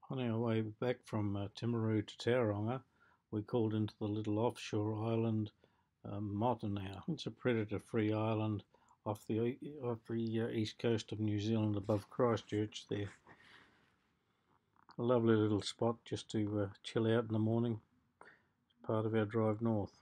On our way back from Timaru to Tauranga, we called into the little offshore island Motanau. It's a predator-free island off the east coast of New Zealand, above Christchurch there. A lovely little spot just to chill out in the morning. It's part of our drive north.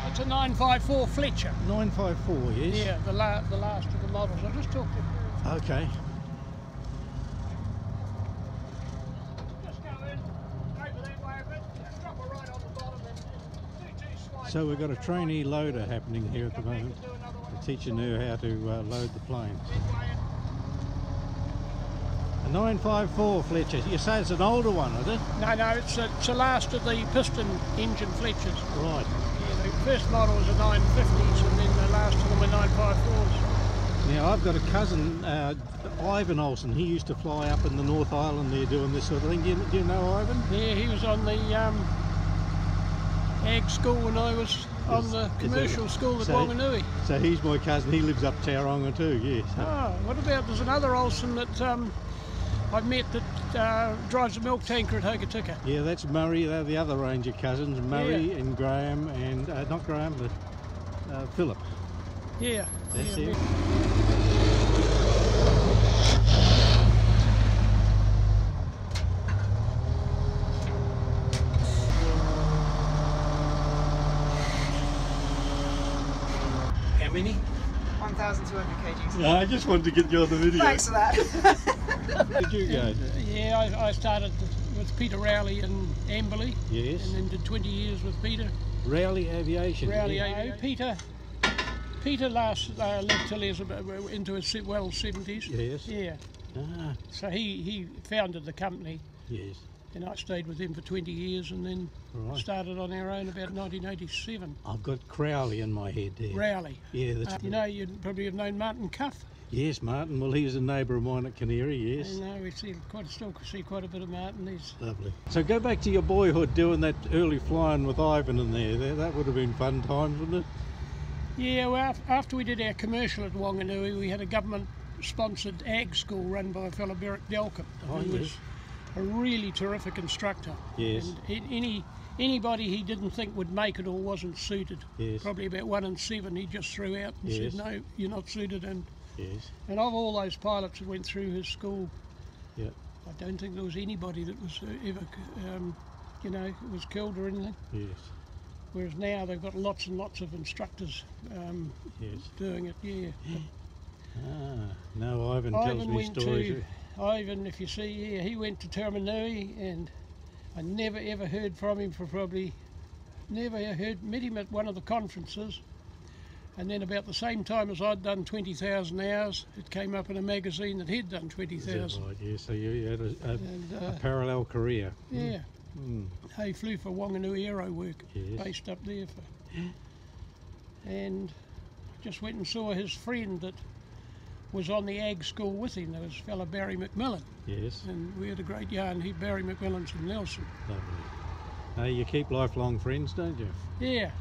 It's a 954 Fletcher. 954, yes? Yeah, the last of the models. I'll just talk to you. Okay. Just go in, over that way a bit, drop it right on the bottom and do two slides. So we've got a trainee loader happening here at the moment. The teacher knew how to load the plane. A 954 Fletcher. You say it's an older one, is it? No, it's the last of the piston engine Fletchers. Right. Yeah, the first model was a 950s and then the last of them were 954s. Now I've got a cousin, Ivan Olsen. He used to fly up in the North Island there doing this sort of thing. Do you know Ivan? Yeah, he was on the ag school when I was on the commercial school at Wanganui. So he's my cousin. He lives up Tauranga too, yes. Oh, what about, there's another Olsen that I've met that drives a milk tanker at Hokitika. Yeah, that's Murray. They're the other range of cousins, Murray and Graham, and not Graham, but Philip. Yeah. That's yeah, it. How many? 1,200 kgs. No, I just wanted to get you on the video. Thanks for that. Where did you go? Yeah, I started with Peter Rowley in Amberley. Yes. And then did 20 years with Peter. Rowley Aviation. Rowley yeah. Aviation. Peter last lived till he was into his 70s. Yes. Yeah. Ah, So he founded the company. yes. And I stayed with him for 20 years and then Right. started on our own about 1987. I've got Crowley in my head there. Rowley. Yeah, that's You know, you probably have known Martin Cuff. Yes, Martin. Well, he was a neighbour of mine at Canary, yes. And we still see quite a bit of Martin. He's Lovely. So go back to your boyhood doing that early flying with Ivan in there. That would have been fun times, wouldn't it? Yeah, well, after we did our commercial at Wanganui, we had a government-sponsored ag school run by a fellow Beric Delcom, Oh, who yes. was a really terrific instructor. Yes. And anybody he didn't think would make it or wasn't suited, Yes. probably about 1 in 7, he just threw out and Yes. said, no, you're not suited. And Yes. of all those pilots that went through his school, Yeah. I don't think there was anybody that was ever, was killed or anything. Yes. Whereas now they've got lots and lots of instructors Yes. doing it, yeah. Ah, no, Ivan tells Ivan me went stories. Ivan, if you see, yeah, he went to Tamanui and I never ever heard from him for probably, met him at one of the conferences, and then about the same time as I'd done 20,000 hours, it came up in a magazine that he'd done Is that 20,000. right? Yeah, so you had a And parallel career. yeah, Mm. he flew for Wanganui Aero Work, Yes. based up there and just went and saw his friend that was on the ag school with him. There was a fellow Barry McMillan, Yes. and we had a great yarn. Barry McMillan's from Nelson. Lovely. You keep lifelong friends, don't you? Yeah.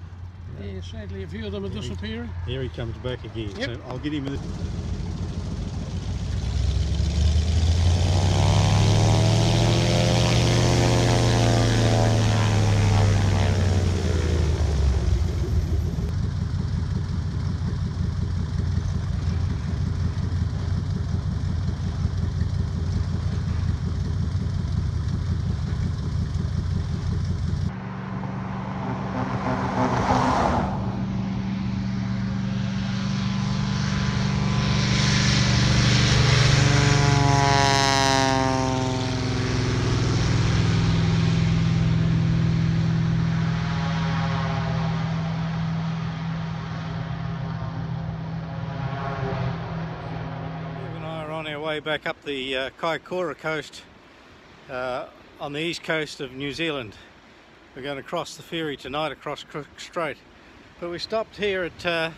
Yeah, sadly a few of them are disappearing. Here he comes back again. Yep. So I'll get him with way back up the Kaikoura Coast on the east coast of New Zealand. We're going to cross the ferry tonight across Cook Strait. But we stopped here at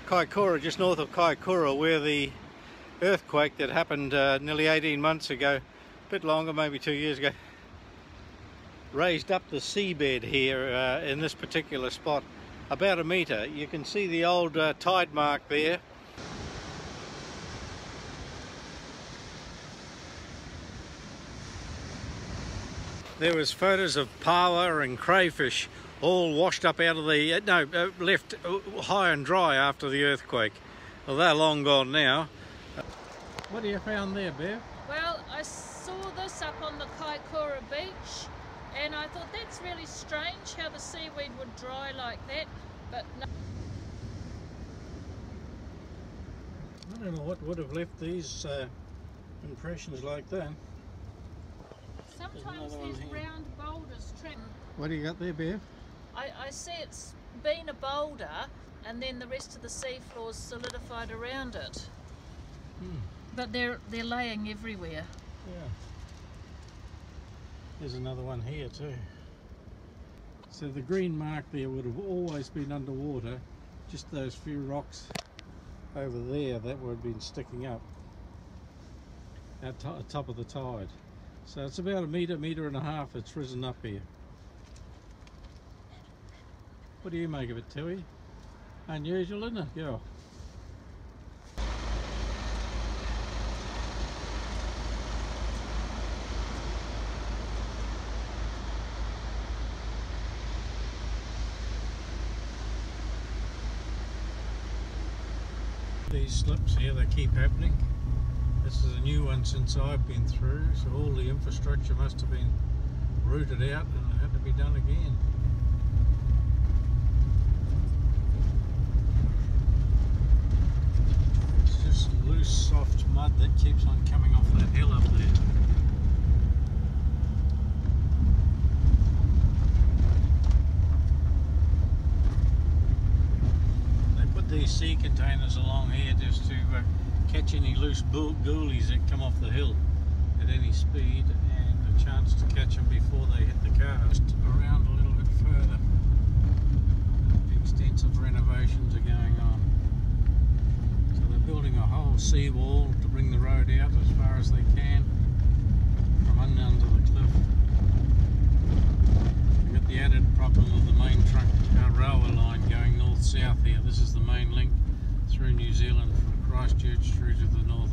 Kaikoura, just north of Kaikoura, where the earthquake that happened nearly 18 months ago, a bit longer, maybe 2 years ago, raised up the seabed here in this particular spot about a metre. You can see the old tide mark there. There was photos of paua and crayfish all washed up out of the, left high and dry after the earthquake. Well, they're long gone now. What have you found there, Bev? Well, I saw this up on the Kaikoura beach and I thought that's really strange how the seaweed would dry like that, but no. I don't know what would have left these impressions like that. Sometimes there's round boulders trapped. What do you got there, Bev? I see it's been a boulder and then the rest of the seafloor's solidified around it. But they're laying everywhere. Yeah. There's another one here too. So the green mark there would have always been underwater, just those few rocks over there that would have been sticking up at top of the tide. So it's about a metre, metre and a half it's risen up here. What do you make of it, Tui? Unusual, isn't it? Yeah. These slips here, they keep happening. This is a new one since I've been through, so all the infrastructure must have been rooted out and it had to be done again. It's just loose, soft mud that keeps on coming off that hill up there. These sea containers along here just to catch any loose goolies that come off the hill at any speed, and a chance to catch them before they hit the coast. Around a little bit further, extensive renovations are going on. So they're building a whole seawall to bring the road out as far as they can from under the cliff. We've got the added problem of the main trunk railway line going north-south here. This is the main link through New Zealand from Christchurch through to the North